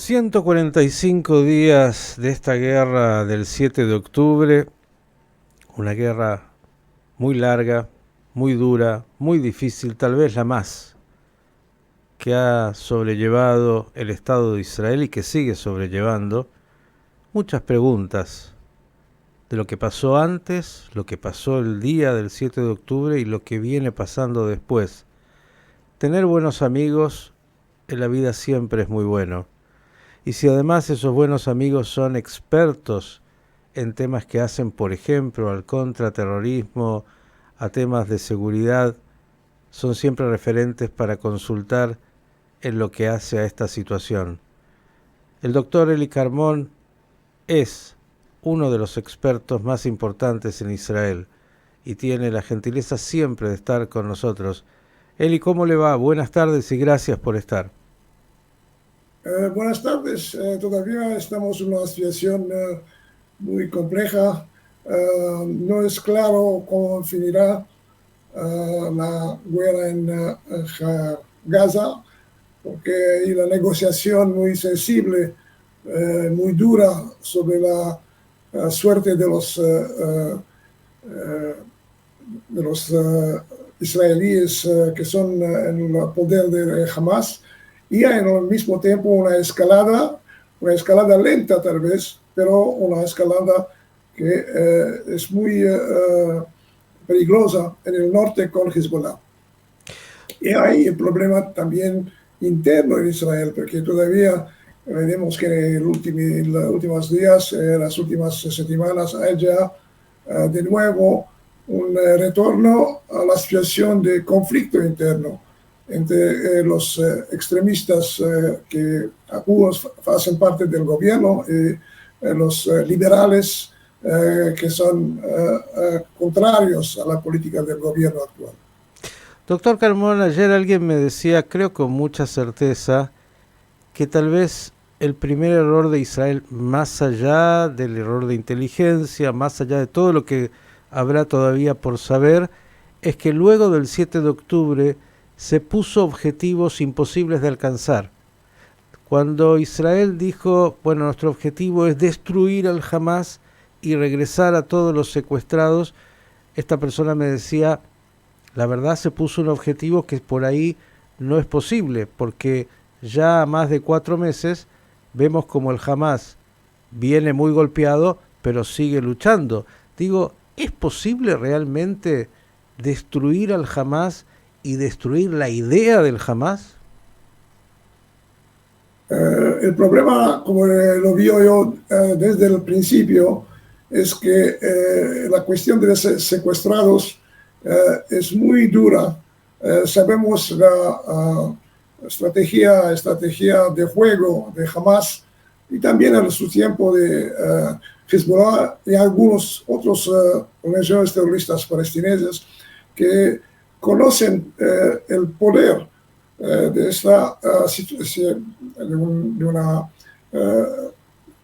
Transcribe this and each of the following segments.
145 días de esta guerra del 7 de octubre, una guerra muy larga, muy dura, muy difícil, tal vez la más que ha sobrellevado el Estado de Israel y que sigue sobrellevando. Muchas preguntas de lo que pasó antes, lo que pasó el día del 7 de octubre y lo que viene pasando después. Tener buenos amigos en la vida siempre es muy bueno. Y si además esos buenos amigos son expertos en temas que hacen, por ejemplo, al contraterrorismo, a temas de seguridad, son siempre referentes para consultar en lo que hace a esta situación. El doctor Eli Carmón es uno de los expertos más importantes en Israel y tiene la gentileza siempre de estar con nosotros. Eli, ¿cómo le va? Buenas tardes y gracias por estar. Buenas tardes. Todavía estamos en una situación muy compleja. No es claro cómo finirá la guerra en Gaza, porque hay una negociación muy sensible, muy dura sobre la suerte de los israelíes que son en el poder de Hamas. Y hay al mismo tiempo una escalada lenta tal vez, pero una escalada que es muy peligrosa en el norte con Hezbollah. Y hay el problema también interno en Israel, porque todavía vemos que en los últimos días, las últimas semanas, hay ya de nuevo un retorno a la situación de conflicto interno entre los extremistas que algunos hacen parte del gobierno y los liberales que son contrarios a la política del gobierno actual. Doctor Carmón, ayer alguien me decía, creo con mucha certeza, que tal vez el primer error de Israel, más allá del error de inteligencia, más allá de todo lo que habrá todavía por saber, es que luego del 7 de octubre se puso objetivos imposibles de alcanzar. Cuando Israel dijo, bueno, nuestro objetivo es destruir al Hamas y regresar a todos los secuestrados, esta persona me decía, la verdad se puso un objetivo que por ahí no es posible, porque ya a más de 4 meses vemos como el Hamas viene muy golpeado, pero sigue luchando. Digo, ¿es posible realmente destruir al Hamas y destruir la idea del Hamas? El problema, como lo vi yo desde el principio, es que la cuestión de los secuestrados es muy dura. Sabemos la estrategia de juego de Hamas y también en su tiempo de Hezbollah y algunos otros organizaciones terroristas palestineses que conocen el poder de esta situación, de un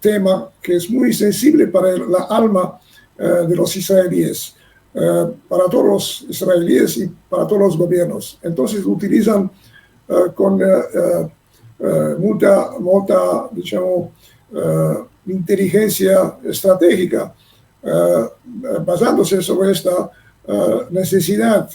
tema que es muy sensible para la alma de los israelíes, para todos los israelíes y para todos los gobiernos. Entonces utilizan con mucha diciamo, inteligencia estratégica, basándose sobre esta necesidad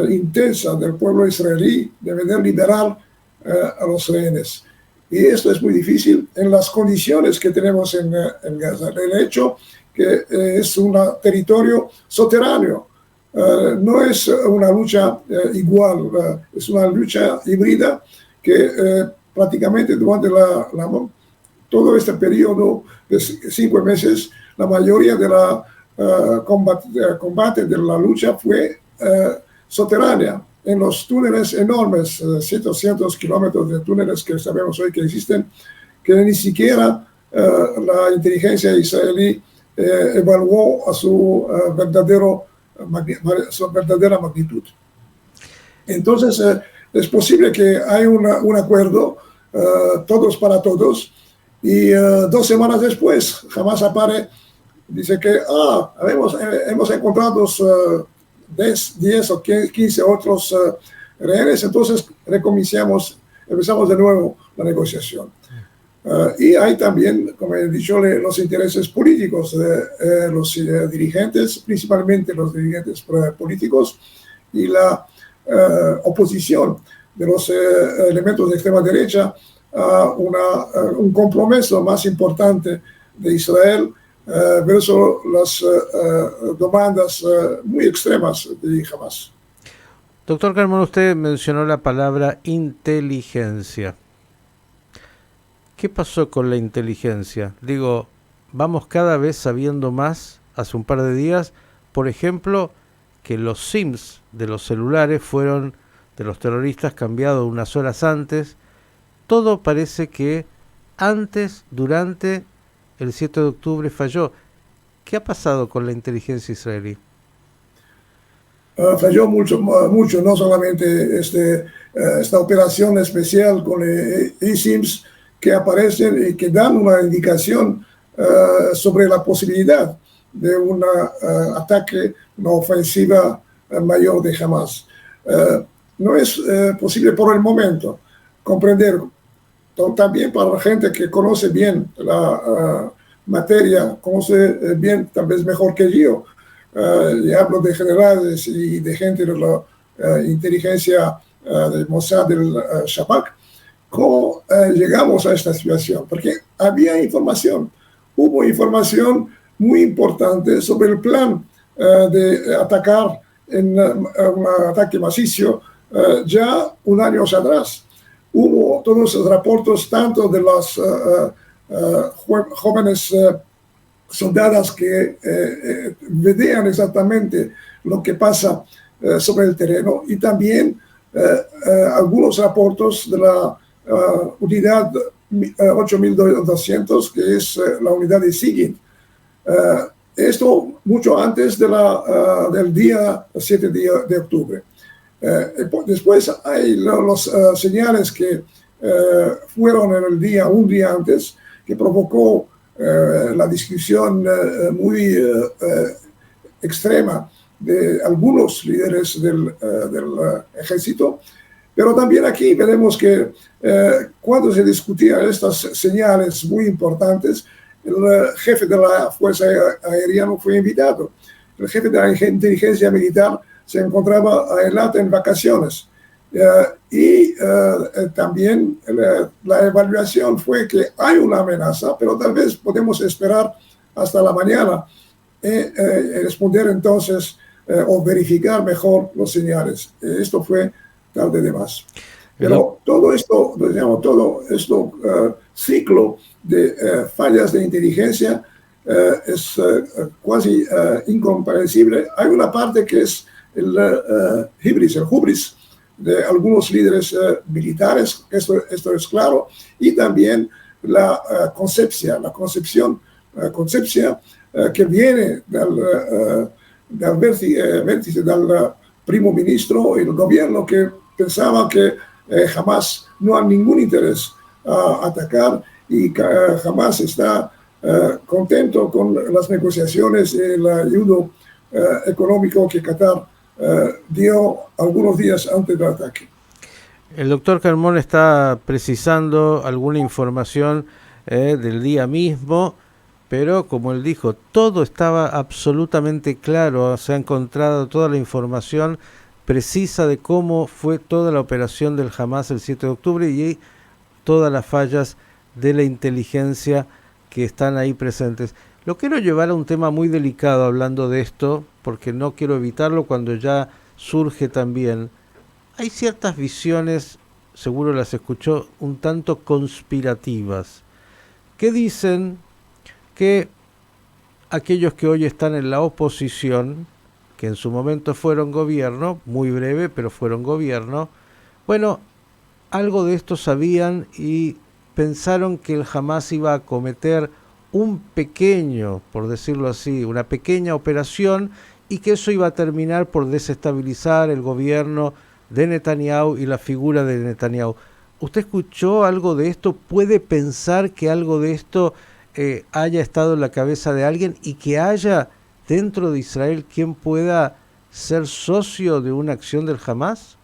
intensa del pueblo israelí de poder liberar a los rehenes. Y esto es muy difícil en las condiciones que tenemos en Gaza. El hecho que es un territorio soterráneo, no es una lucha igual, es una lucha híbrida que prácticamente durante todo este periodo de 5 meses, la mayoría de la combate de la lucha fue soterránea, en los túneles enormes, 700 kilómetros de túneles que sabemos hoy que existen, que ni siquiera la inteligencia israelí evaluó a su verdadera magnitud. Entonces, es posible que haya un acuerdo, todos para todos, y 2 semanas después, Hamas aparece, dice que hemos encontrado 10 o 15 otros rehenes, entonces empezamos de nuevo la negociación. Y hay también, como he dicho, los intereses políticos de los dirigentes, principalmente los dirigentes políticos, y la oposición de los elementos de extrema derecha a un compromiso más importante de Israel versus las demandas muy extremas de Hamas. Doctor Carmona, usted mencionó la palabra inteligencia. ¿Qué pasó con la inteligencia? Digo, vamos cada vez sabiendo más. Hace un par de días, por ejemplo, que los SIMs de los celulares fueron de los terroristas cambiados unas horas antes. Todo parece que antes, durante el 7 de octubre falló. ¿Qué ha pasado con la inteligencia israelí? Falló mucho, no solamente esta operación especial con eSIMs que aparecen y que dan una indicación sobre la posibilidad de un ataque, una ofensiva mayor de Hamas. No es posible por el momento comprender, también para la gente que conoce bien la materia, conoce bien, tal vez mejor que yo, y hablo de generales y de gente de la inteligencia del Mossad, del Shabak, cómo llegamos a esta situación, porque había información, hubo información muy importante sobre el plan de atacar en un ataque macizo ya un año atrás. Hubo todos los reportes, tanto de las jóvenes soldadas que veían exactamente lo que pasa sobre el terreno, y también algunos reportes de la unidad 8200, que es la unidad de SIGINT. Esto mucho antes del día 7 de octubre. Después hay los señales que fueron en el día, un día antes, que provocó la discusión muy extrema de algunos líderes del ejército. Pero también aquí veremos que cuando se discutían estas señales muy importantes, el jefe de la Fuerza Aérea no fue invitado. El jefe de la inteligencia militar se encontraba a Eilat en vacaciones. Y también la evaluación fue que hay una amenaza, pero tal vez podemos esperar hasta la mañana responder entonces o verificar mejor los señales. Esto fue tarde de más. Pero todo esto, digamos, ciclo de fallas de inteligencia es casi incomprensible. Hay una parte que es el hubris de algunos líderes militares, esto es claro, y también la concepción que viene del vértice del primo ministro y el gobierno, que pensaba que jamás no hay ningún interés a atacar, y jamás está contento con las negociaciones y el ayudo económico que Qatar dio algunos días antes del ataque. El doctor Carmona está precisando alguna información del día mismo, pero como él dijo, todo estaba absolutamente claro, se ha encontrado toda la información precisa de cómo fue toda la operación del Hamas el 7 de octubre y todas las fallas de la inteligencia que están ahí presentes. Lo quiero llevar a un tema muy delicado hablando de esto, porque no quiero evitarlo cuando ya surge también. Hay ciertas visiones, seguro las escuchó, un tanto conspirativas, que dicen que aquellos que hoy están en la oposición, que en su momento fueron gobierno, muy breve, pero fueron gobierno, bueno, algo de esto sabían y pensaron que el Hamas iba a cometer un pequeño, por decirlo así, una pequeña operación, y que eso iba a terminar por desestabilizar el gobierno de Netanyahu y la figura de Netanyahu. ¿Usted escuchó algo de esto? ¿Puede pensar que algo de esto haya estado en la cabeza de alguien y que haya dentro de Israel quien pueda ser socio de una acción del Hamas?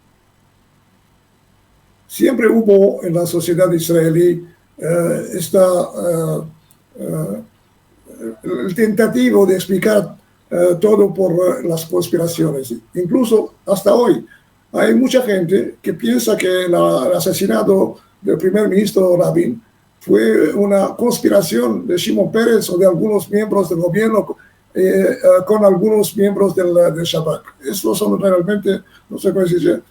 Siempre hubo en la sociedad israelí el tentativo de explicar todo por las conspiraciones. Incluso hasta hoy hay mucha gente que piensa que el asesinato del primer ministro Rabin fue una conspiración de Shimon Peres o de algunos miembros del gobierno con algunos miembros del Shabak. Estos son realmente, no sé cómo decir,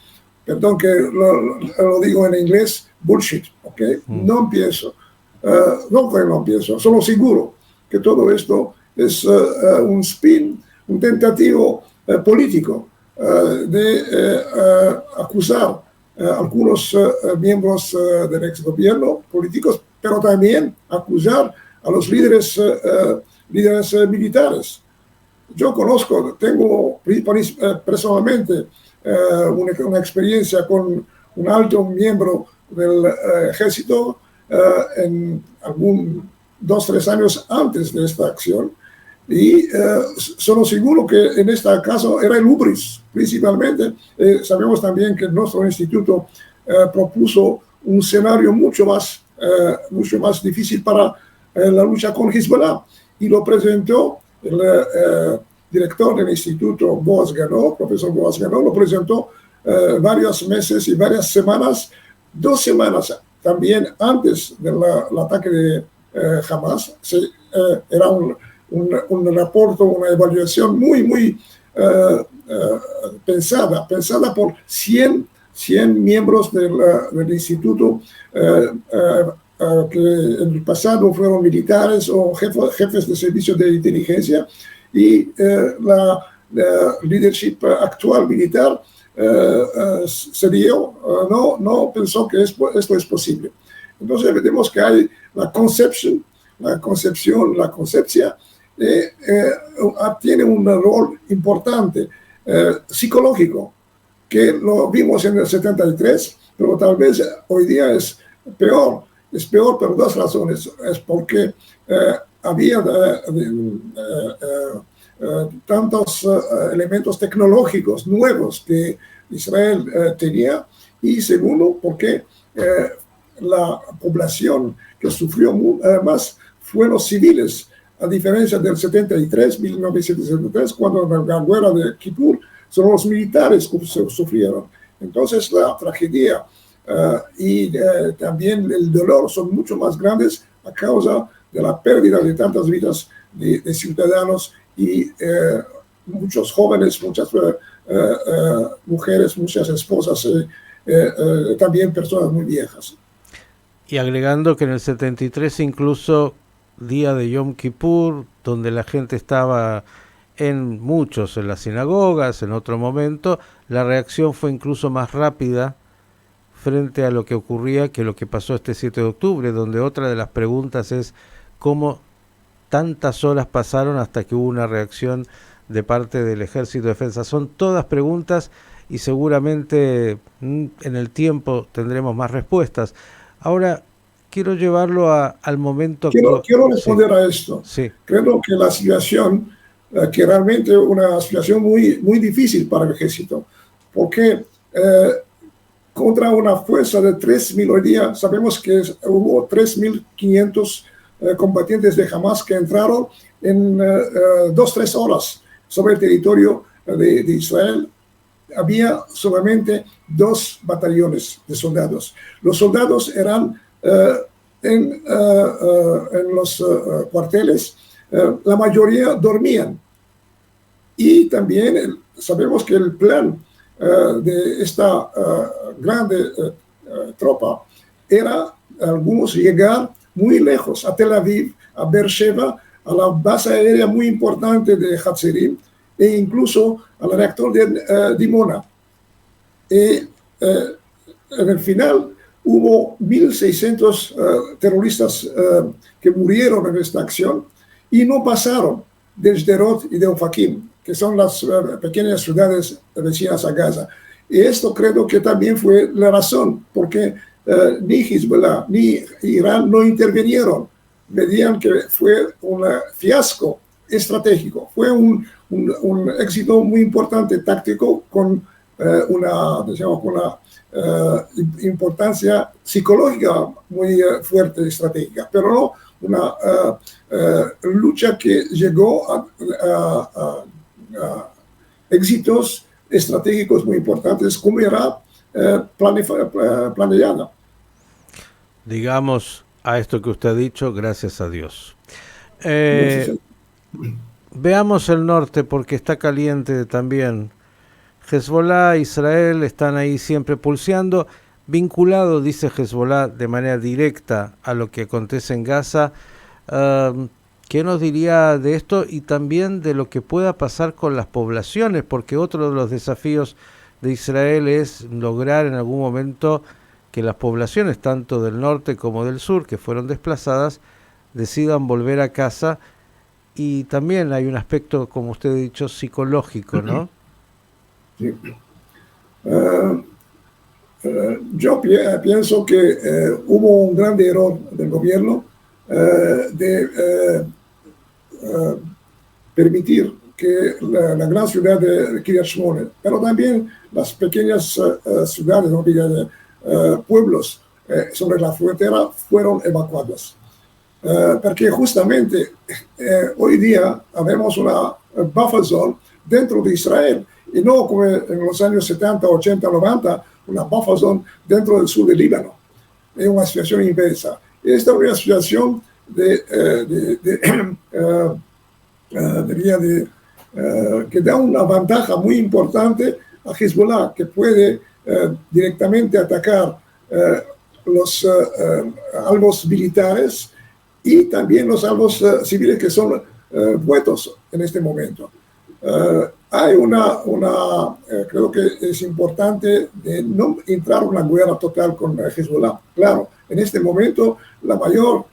perdón que lo digo en inglés, bullshit, ¿ok? No pienso, no pienso, solo seguro que todo esto es un spin, un tentativo político de acusar a algunos miembros del ex gobierno, políticos, pero también acusar a los líderes militares. Yo conozco, tengo personalmente una experiencia con un alto miembro del ejército en algún 2-3 años antes de esta acción, y solo seguro que en este caso era el hubris principalmente. Sabemos también que nuestro instituto propuso un escenario mucho más difícil para la lucha con Hezbollah, y lo presentó el director del instituto, Boaz Ganó, profesor Boaz Ganó, lo presentó varios meses y varias semanas, 2 semanas también antes del ataque de Hamas. Era un reporte, una evaluación muy pensada por 100 miembros del instituto que en el pasado fueron militares o jefes de servicios de inteligencia, y la leadership actual militar se dio, no pensó que esto es posible. Entonces vemos que hay la concepción, tiene un rol importante psicológico, que lo vimos en el 73, pero tal vez hoy día es peor por 2 razones. Es porque había tantos elementos tecnológicos nuevos que Israel tenía, y segundo, porque la población que sufrió más fueron los civiles, a diferencia del 1973, cuando en la guerra de Kippur son los militares que sufrieron. Entonces la tragedia y también el dolor son mucho más grandes a causa de la pérdida de tantas vidas de ciudadanos, y muchos jóvenes, muchas mujeres, muchas esposas, también personas muy viejas. Y agregando que en el 73 incluso día de Yom Kippur, donde la gente estaba en las sinagogas, en otro momento, la reacción fue incluso más rápida frente a lo que ocurría que lo que pasó este 7 de octubre, donde otra de las preguntas es cómo tantas horas pasaron hasta que hubo una reacción de parte del Ejército de Defensa. Son todas preguntas y seguramente en el tiempo tendremos más respuestas. Ahora, quiero llevarlo al momento... Quiero responder a esto. Sí. Creo que la situación, que realmente es una situación muy difícil para el ejército, porque contra una fuerza de 3.000, hoy día sabemos que hubo 3.500 combatientes de Hamas que entraron en 2-3 horas sobre el territorio de Israel. Había solamente 2 batallones de soldados. Los soldados eran en los cuarteles, la mayoría dormían. Y también sabemos que el plan de esta grande tropa era algunos llegar muy lejos, a Tel Aviv, a Beersheba, a la base aérea muy importante de Hatzerim, e incluso al reactor de Dimona. En el final hubo 1.600 terroristas que murieron en esta acción, y no pasaron de Sderot y de Ofakim, que son las pequeñas ciudades vecinas a Gaza. Y esto creo que también fue la razón, porque ni Hezbollah ni Irán no intervinieron. Veían que fue un fiasco estratégico, fue un éxito muy importante táctico, con una importancia psicológica muy fuerte y estratégica, pero no una lucha que llegó a éxitos estratégicos muy importantes, como era planeada. Digamos a esto que usted ha dicho, gracias a Dios. Veamos el norte porque está caliente también. Hezbollah, Israel están ahí siempre pulseando, vinculado, dice Hezbollah, de manera directa a lo que acontece en Gaza. ¿Qué nos diría de esto y también de lo que pueda pasar con las poblaciones? Porque otro de los desafíos de Israel es lograr en algún momento que las poblaciones, tanto del norte como del sur, que fueron desplazadas, decidan volver a casa. Y también hay un aspecto, como usted ha dicho, psicológico, ¿no? Sí. Yo pienso que hubo un gran error del gobierno de permitir que la gran ciudad de Kiryat Shmone, pero también las pequeñas ciudades, ¿no? Pueblos sobre la frontera fueron evacuados. Porque justamente hoy día vemos una buffer zone dentro de Israel y no como en los años 70, 80, 90, una buffer zone dentro del sur del Líbano. Es una situación inversa. Esta es una situación que da una ventaja muy importante a Hezbollah, que puede directamente atacar los albos militares y también los albos civiles que son vueltos en este momento. Hay creo que es importante de no entrar en una guerra total con Hezbollah. Claro, en este momento la mayor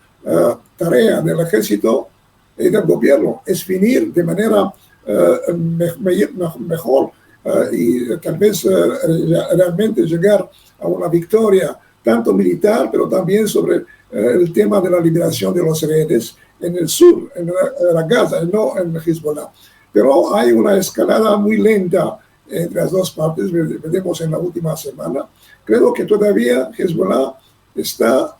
tarea del ejército y del gobierno es finir de manera mejor y tal vez realmente llegar a una victoria tanto militar, pero también sobre el tema de la liberación de los rehenes en el sur, en la Gaza, no en Hezbollah. Pero hay una escalada muy lenta entre las dos partes, veremos en la última semana. Creo que todavía Hezbollah está,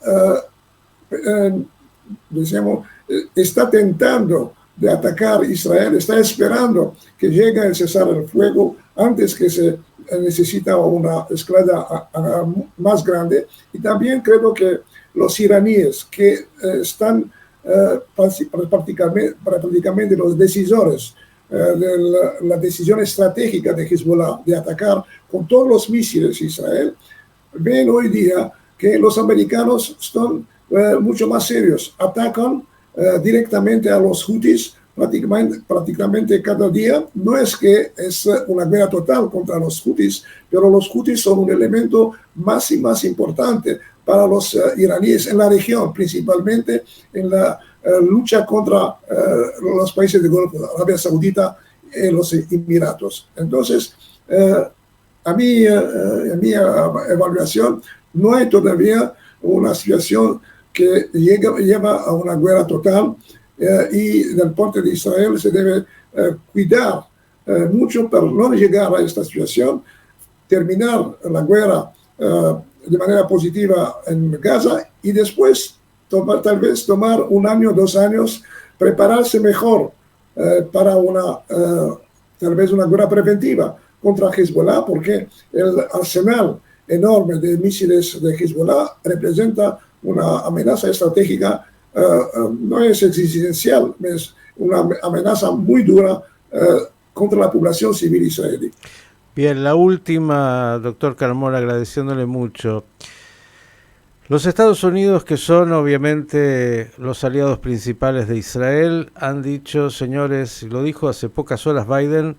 está tentando de atacar Israel, está esperando que llegue el cesar el fuego antes que se necesita una escalada más grande. Y también creo que los iraníes que están prácticamente los decisores de la decisión estratégica de Hezbollah de atacar con todos los misiles Israel, ven hoy día que los americanos están mucho más serios, atacan directamente a los Houthis prácticamente cada día. No es que es una guerra total contra los Houthis, pero los Houthis son un elemento más y más importante para los iraníes en la región, principalmente en la lucha contra los países del Golfo, Arabia Saudita y los Emiratos. Entonces, en mi evaluación, no hay todavía una situación que lleva a una guerra total y del punto de Israel se debe cuidar mucho para no llegar a esta situación, terminar la guerra de manera positiva en Gaza y después tal vez tomar 1 año, 2 años, prepararse mejor para tal vez una guerra preventiva contra Hezbollah, porque el arsenal enorme de misiles de Hezbollah representa una amenaza estratégica, no es existencial, es una amenaza muy dura contra la población civil israelí. Bien, la última, doctor Carmona, agradeciéndole mucho. Los Estados Unidos, que son obviamente los aliados principales de Israel, han dicho, señores, lo dijo hace pocas horas Biden,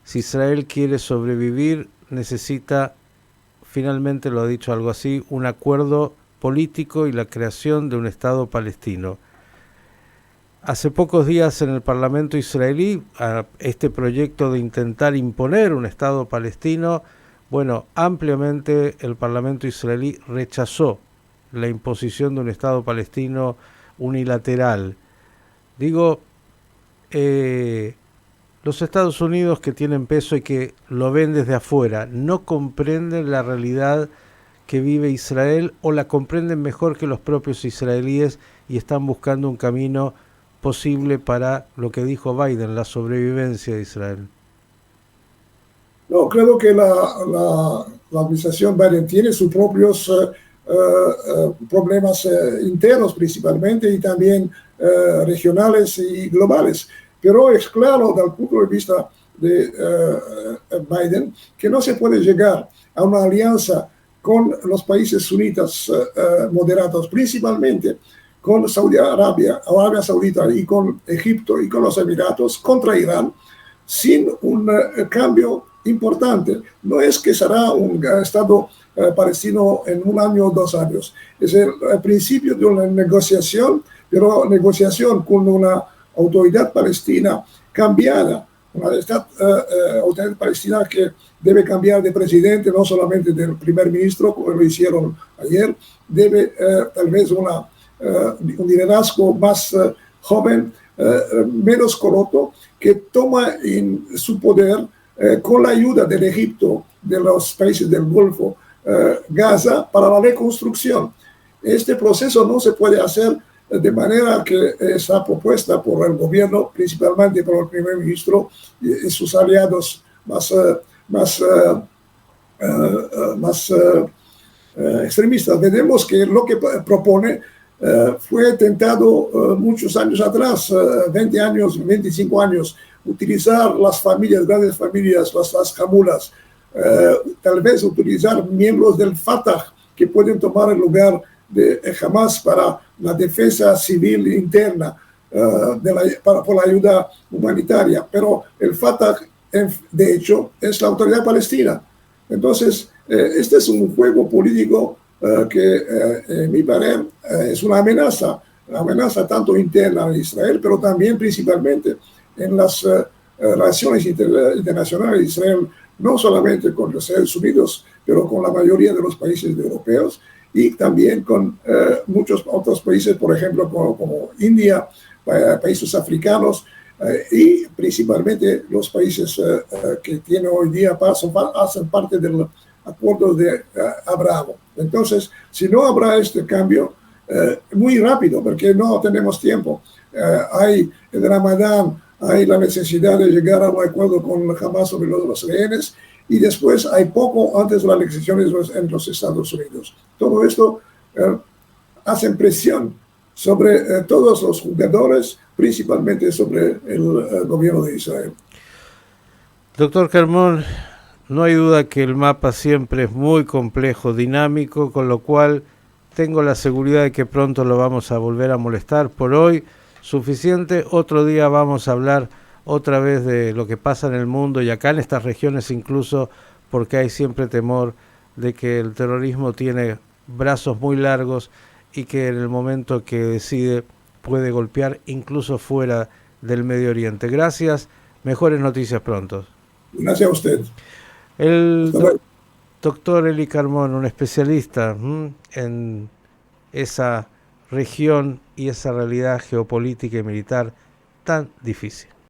si Israel quiere sobrevivir, necesita, finalmente lo ha dicho algo así, un acuerdo político y la creación de un Estado palestino. Hace pocos días en el Parlamento israelí, a este proyecto de intentar imponer un Estado palestino, bueno, ampliamente el Parlamento israelí rechazó la imposición de un Estado palestino unilateral. Digo, Los Estados Unidos, que tienen peso y que lo ven desde afuera, no comprenden la realidad que vive Israel o la comprenden mejor que los propios israelíes y están buscando un camino posible para lo que dijo Biden, la sobrevivencia de Israel. No, creo que la administración Biden tiene sus propios problemas internos principalmente y también regionales y globales. Pero es claro, desde el punto de vista de Biden, que no se puede llegar a una alianza con los países sunitas moderados, principalmente con Saudi Arabia, Arabia Saudita y con Egipto y con los Emiratos contra Irán, sin un cambio importante. No es que será un Estado palestino en un año o 2 años. Es el principio de una negociación, pero negociación con una autoridad palestina cambiada, una autoridad palestina que debe cambiar de presidente, no solamente del primer ministro, como lo hicieron ayer, debe tal vez un liderazgo más joven, menos corrupto, que toma en su poder con la ayuda del Egipto, de los países del Golfo, Gaza, para la reconstrucción. Este proceso no se puede hacer de manera que está propuesta por el gobierno, principalmente por el primer ministro y sus aliados más extremistas. Vemos que lo que propone fue tentado muchos años atrás, 20 años, 25 años, utilizar las familias, grandes familias, las camulas, tal vez utilizar miembros del Fatah que pueden tomar el lugar de Hamas para la defensa civil interna, por la ayuda humanitaria. Pero el Fatah, de hecho, es la autoridad palestina. Entonces, este es un juego político que, en mi parecer, es una amenaza tanto interna en Israel, pero también principalmente en las relaciones internacionales de Israel, no solamente con los Estados Unidos, pero con la mayoría de los países europeos y también con muchos otros países, por ejemplo, como India, países africanos y principalmente los países que tienen hoy día hacen parte del acuerdo de Abraham. Entonces, si no habrá este cambio muy rápido, porque no tenemos tiempo, hay el Ramadán, hay la necesidad de llegar a un acuerdo con Hamas sobre los rehenes y después hay poco antes de las elecciones en los Estados Unidos. Todo esto hace presión sobre todos los jugadores, principalmente sobre el gobierno de Israel. Doctor Carmón, no hay duda que el mapa siempre es muy complejo, dinámico, con lo cual tengo la seguridad de que pronto lo vamos a volver a molestar. Por hoy, suficiente. Otro día vamos a hablar otra vez de lo que pasa en el mundo y acá en estas regiones incluso, porque hay siempre temor de que el terrorismo tiene brazos muy largos y que en el momento que decide puede golpear incluso fuera del Medio Oriente. Gracias. Mejores noticias pronto. Gracias a usted. El doctor Eli Carmón, un especialista en esa región y esa realidad geopolítica y militar tan difícil.